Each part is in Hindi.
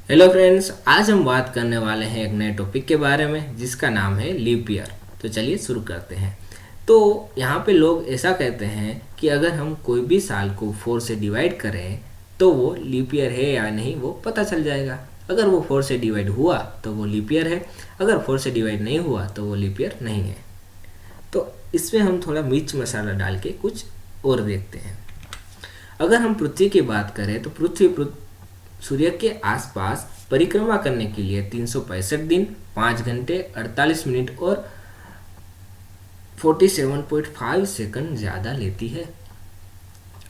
हेलो फ्रेंड्स, आज हम बात करने वाले हैं एक नए टॉपिक के बारे में जिसका नाम है लीप ईयर। तो चलिए शुरू करते हैं। तो यहाँ पे लोग ऐसा कहते हैं कि अगर हम कोई भी साल को 4 से डिवाइड करें तो वो लीप ईयर है या नहीं वो पता चल जाएगा। अगर वो 4 से डिवाइड हुआ तो वो लीप ईयर है, अगर 4 से डिवाइड नहीं हुआ तो वो लीप ईयर नहीं है। तो इसमें हम थोड़ा मिर्च मसाला डाल के कुछ और देखते हैं। अगर हम पृथ्वी की बात करें तो पृथ्वी सूर्य के आसपास परिक्रमा करने के लिए 365 दिन, 5 घंटे, 48 मिनट और 47.5 सेकंड ज़्यादा लेती है।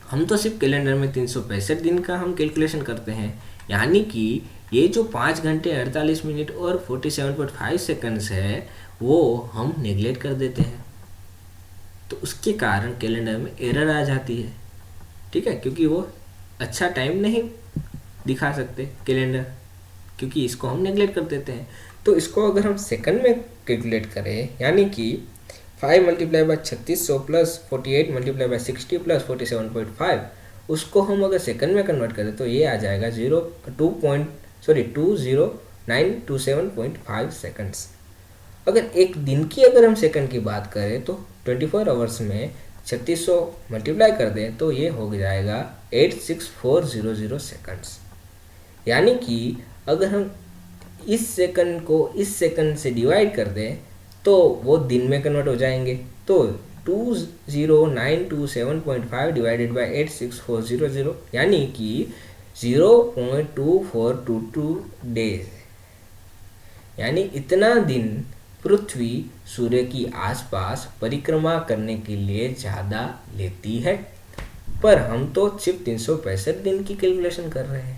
हम तो सिर्फ कैलेंडर में 365 दिन का हम कैलकुलेशन करते हैं, यानी कि ये जो 5 घंटे 48 मिनट और 47.5 सेकंड्स है वो हम नेग्लेक्ट कर देते हैं। तो उसके कारण कैलेंडर में एरर आ जाती है। ठीक है, क्योंकि वो अच्छा टाइम नहीं दिखा सकते कैलेंडर, क्योंकि इसको हम नेग्लेक्ट कर देते हैं। तो इसको अगर हम सेकंड में कैलकुलेट करें, यानी कि 5 multiply by 3600 plus 48 multiply by 60 plus 47.5, उसको हम अगर सेकंड में कन्वर्ट करें तो ये आ जाएगा 20927.5 सेकंड्स। अगर एक दिन की अगर हम सेकंड की बात करें तो 24 आवर्स में 3600 मल्टीप्लाई कर दें तो ये हो जाएगा 86400 सेकंड्स। यानी कि अगर हम इस सेकंड को इस सेकंड से डिवाइड कर दें तो वो दिन में कन्वर्ट हो जाएंगे। तो 20927.5 डिवाइडेड बाय 86400 यानी कि 0.2422 डेज, यानी इतना दिन पृथ्वी सूर्य की आसपास परिक्रमा करने के लिए ज़्यादा लेती है। पर हम तो सिर्फ 365 दिन की कैलकुलेशन कर रहे हैं।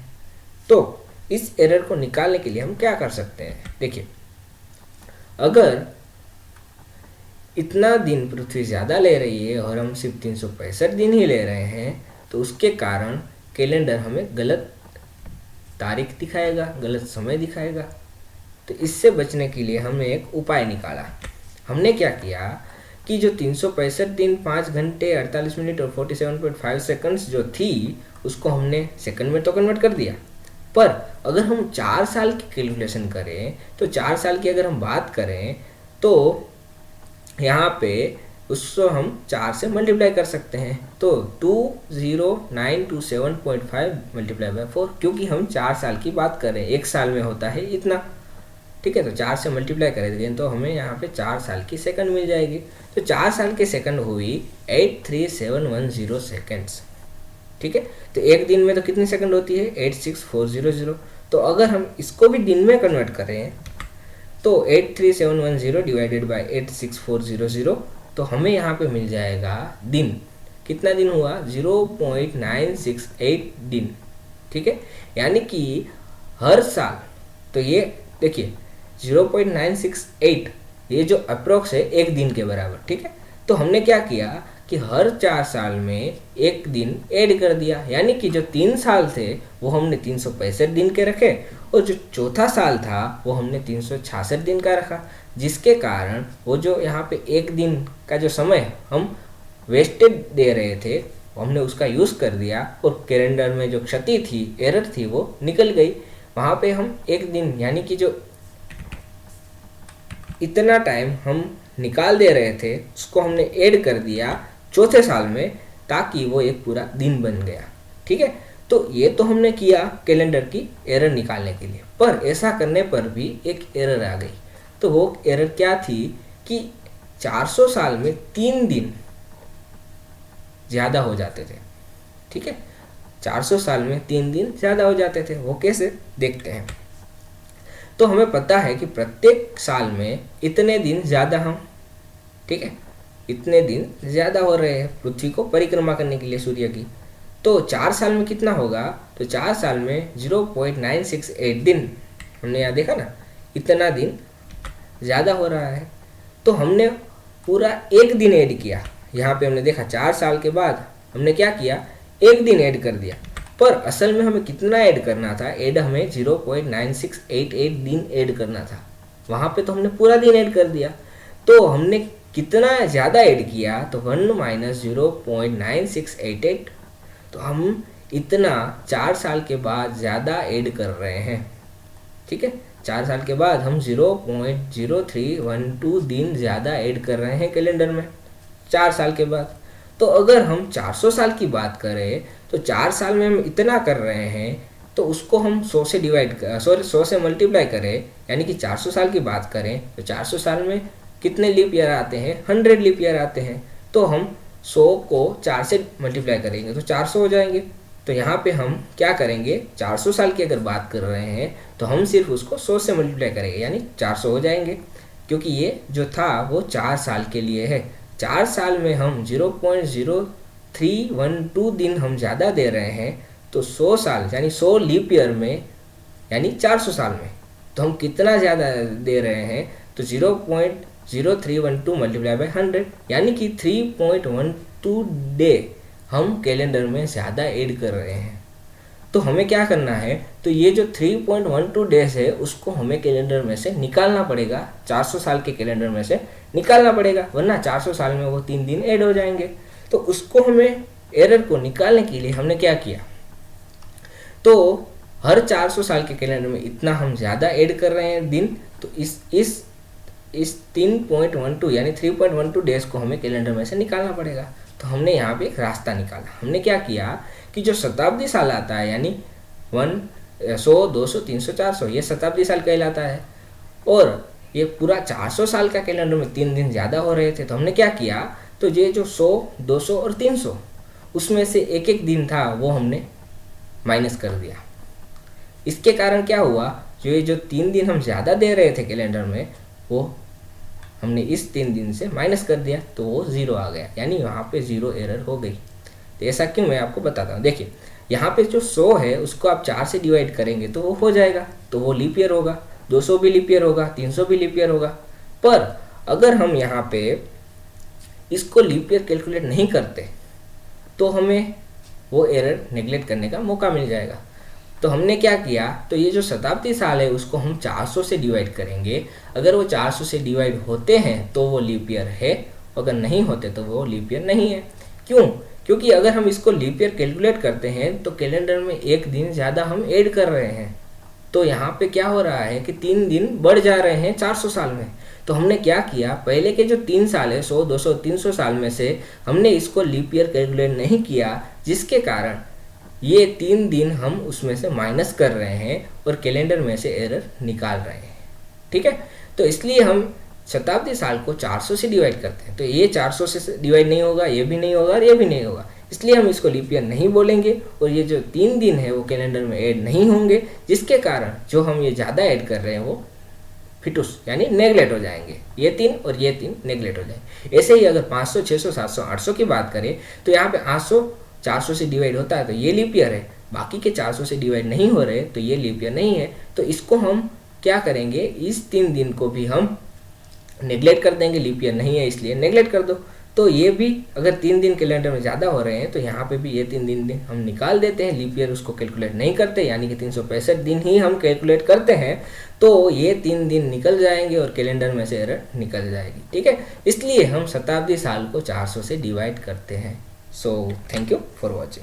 तो इस एरर को निकालने के लिए हम क्या कर सकते हैं? देखिए, अगर इतना दिन पृथ्वी ज़्यादा ले रही है और हम सिर्फ 365 दिन ही ले रहे हैं तो उसके कारण कैलेंडर हमें गलत तारीख दिखाएगा, गलत समय दिखाएगा। तो इससे बचने के लिए हमने एक उपाय निकाला। हमने क्या किया कि जो 365 दिन, 5 घंटे, 48 मिनट और 47.5 सेकंड्स जो थी उसको हमने सेकंड में तो कन्वर्ट कर दिया। पर अगर हम 4 साल की कैलकुलेशन करें तो 4 साल की अगर हम बात करें तो यहाँ पे उसको हम 4 से मल्टीप्लाई कर सकते हैं। तो 20927.5 मल्टीप्लाई बाय 4, क्योंकि हम 4 साल की बात करें, एक साल में होता है इतना। ठीक है, तो 4 से मल्टीप्लाई करेंगे तो हमें यहाँ पे 4 साल की सेकंड मिल जाएगी। तो 4 साल की सेकंड हुई 83710 सेकंड्स। ठीक है, तो एक दिन में तो कितनी सेकंड होती है? 86400। तो अगर हम इसको भी दिन में कन्वर्ट करें तो 83710 डिवाइडेड बाय 86400, तो हमें यहाँ पे मिल जाएगा दिन। कितना दिन हुआ? 0.968 दिन। ठीक है, यानी कि हर साल, तो ये देखिए 0.968 ये जो अप्रोक्स है एक दिन के बराबर। ठीक है, तो हमने क्या किया कि हर 4 साल में एक दिन ऐड कर दिया, यानी कि जो 3 साल थे वो हमने 365 दिन के रखे और जो चौथा साल था वो हमने 366 दिन का रखा, जिसके कारण वो जो यहाँ पे एक दिन का जो समय हम वेस्टेड दे रहे थे हमने उसका यूज़ कर दिया और कैलेंडर में जो क्षति थी, एरर थी, वो निकल गई। वहाँ पे हम एक दिन यानी कि जो इतना टाइम हम निकाल दे रहे थे उसको हमने ऐड कर दिया चौथे साल में, ताकि वो एक पूरा दिन बन गया। ठीक है, तो ये तो हमने किया कैलेंडर की एरर निकालने के लिए। पर ऐसा करने पर भी एक एरर आ गई। तो वो एरर क्या थी कि 400 साल में 3 दिन ज़्यादा हो जाते थे। ठीक है, 400 साल में 3 दिन ज़्यादा हो जाते थे। वो कैसे, देखते हैं। तो हमें पता है कि प्रत्येक साल में इतने दिन ज़्यादा हम, ठीक है, इतने दिन ज़्यादा हो रहे हैं पृथ्वी को परिक्रमा करने के लिए सूर्य की। तो 4 साल में कितना होगा? तो 4 साल में 0.968 दिन, हमने यहाँ देखा ना, इतना दिन ज़्यादा हो रहा है। तो हमने पूरा एक दिन ऐड किया। यहाँ पे हमने देखा 4 साल के बाद हमने क्या किया, एक दिन ऐड कर दिया। पर असल में हमें कितना ऐड करना था? ऐड हमें 0.9688 दिन ऐड करना था। वहाँ पे तो हमने पूरा दिन ऐड कर दिया। तो हमने कितना ज़्यादा ऐड किया? तो 1 माइनस 0.9688। तो हम इतना 4 साल के बाद ज़्यादा ऐड कर रहे हैं। ठीक है, 4 साल के बाद हम 0.0312 दिन ज़्यादा ऐड कर रहे हैं कैलेंडर में 4 साल के बाद। तो अगर हम 400 साल की बात करें तो 4 साल में हम इतना कर रहे हैं, तो उसको हम 100 से डिवाइड 100 से मल्टीप्लाई करें, यानी कि 400 साल की बात करें तो 400 साल में कितने लीप ईयर आते हैं, 100 लीप ईयर आते हैं। तो हम 100 को 4 से मल्टीप्लाई करेंगे तो 400 हो जाएंगे। तो यहाँ पे हम क्या करेंगे, 400 साल की अगर बात कर रहे हैं तो हम सिर्फ उसको 100 से मल्टीप्लाई करेंगे, यानी 400 हो जाएंगे, क्योंकि ये जो था वो 4 साल के लिए है। 4 साल में हम 0.0312 दिन हम ज़्यादा दे रहे हैं, तो 100 साल यानी 100 लीप ईयर में, यानी 400 साल में तो हम कितना ज़्यादा दे रहे हैं, तो 0.0312 मल्टीप्लाई बाई 100, यानी कि 3.12 डे हम कैलेंडर में ज़्यादा ऐड कर रहे हैं। तो हमें क्या करना है, तो ये जो 3.12 डेज है उसको हमें कैलेंडर में से निकालना पड़ेगा, 400 साल के कैलेंडर में से निकालना पड़ेगा, वरना 400 साल में वो 3 दिन ऐड हो जाएंगे। तो उसको हमें एरर को निकालने के लिए हमने क्या किया, तो हर 400 साल के कैलेंडर में इतना हम ज़्यादा ऐड कर रहे हैं दिन, तो इस 3.12 यानी 3.12 डेज को हमें कैलेंडर में से निकालना पड़ेगा। तो हमने यहाँ पे एक रास्ता निकाला। हमने क्या किया कि जो शताब्दी साल आता है, यानी 100, 200, 300, 400, ये शताब्दी साल कहलाता है, और ये पूरा 400 साल का कैलेंडर में 3 दिन ज़्यादा हो रहे थे। तो हमने क्या किया, तो ये जो 100, 200 और 300 उसमें से एक एक दिन था वो हमने माइनस कर दिया। इसके कारण क्या हुआ, जो 3 दिन हम ज़्यादा दे रहे थे कैलेंडर में, वो हमने इस 3 दिन से माइनस कर दिया, तो वो 0 आ गया, यानी वहाँ पे 0 एरर हो गई। तो ऐसा क्यों, मैं आपको बताता हूँ। देखिए यहाँ पे जो 100 है उसको आप 4 से डिवाइड करेंगे तो वो हो जाएगा, तो वो लीप ईयर होगा, 200 भी लीप ईयर होगा, 300 भी लीप ईयर होगा। पर अगर हम यहाँ पे इसको लीप ईयर कैलकुलेट नहीं करते तो हमें वो एरर नेगलेक्ट करने का मौका मिल जाएगा। तो हमने क्या किया, तो ये जो शताब्दी साल है उसको हम 400 से डिवाइड करेंगे। अगर वो 400 से डिवाइड होते हैं तो वो लीप ईयर है, अगर नहीं होते तो वो लीप ईयर नहीं है। क्यों, क्योंकि अगर हम इसको लीप ईयर कैलकुलेट करते हैं तो कैलेंडर में एक दिन ज़्यादा हम ऐड कर रहे हैं। तो यहाँ पे क्या हो रहा है कि 3 दिन बढ़ जा रहे हैं 400 साल में। तो हमने क्या किया, पहले के जो 3 साल है 100, 200, 300 साल में से हमने इसको लीप ईयर कैलकुलेट नहीं किया, जिसके कारण ये 3 दिन हम उसमें से माइनस कर रहे हैं और कैलेंडर में से एरर निकाल रहे हैं। ठीक है, तो इसलिए हम शताब्दी साल को 400 से डिवाइड करते हैं। तो ये 400 से डिवाइड नहीं होगा, ये भी नहीं होगा और ये भी नहीं होगा, इसलिए हम इसको लीप ईयर नहीं बोलेंगे। और ये जो 3 दिन है वो कैलेंडर में ऐड नहीं होंगे, जिसके कारण जो हम ये ज़्यादा ऐड कर रहे हैं वो फिटूस यानी नेगलेक्ट हो जाएंगे। ये 3 और ये 3 नेगलेक्ट हो जाएंगे। ऐसे ही अगर 500, 600, 700, 800 की बात करें तो यहाँ पे 800 400 से डिवाइड होता है तो ये लीप ईयर है, बाकी के 400 से डिवाइड नहीं हो रहे तो ये लीप ईयर नहीं है। तो इसको हम क्या करेंगे, इस 3 दिन को भी हम नेगलेक्ट कर देंगे, लीप ईयर नहीं है इसलिए नेगलेक्ट कर दो। तो ये भी अगर 3 दिन कैलेंडर में ज़्यादा हो रहे हैं तो यहाँ पे भी ये 3 दिन हम निकाल देते हैं, लीप ईयर उसको कैलकुलेट नहीं करते, यानी कि 365 दिन ही हम कैलकुलेट करते हैं। तो ये 3 दिन निकल जाएंगे और कैलेंडर में से एरर निकल जाएगी। ठीक है, इसलिए हम शताब्दी साल को 400 से डिवाइड करते हैं। So thank you for watching.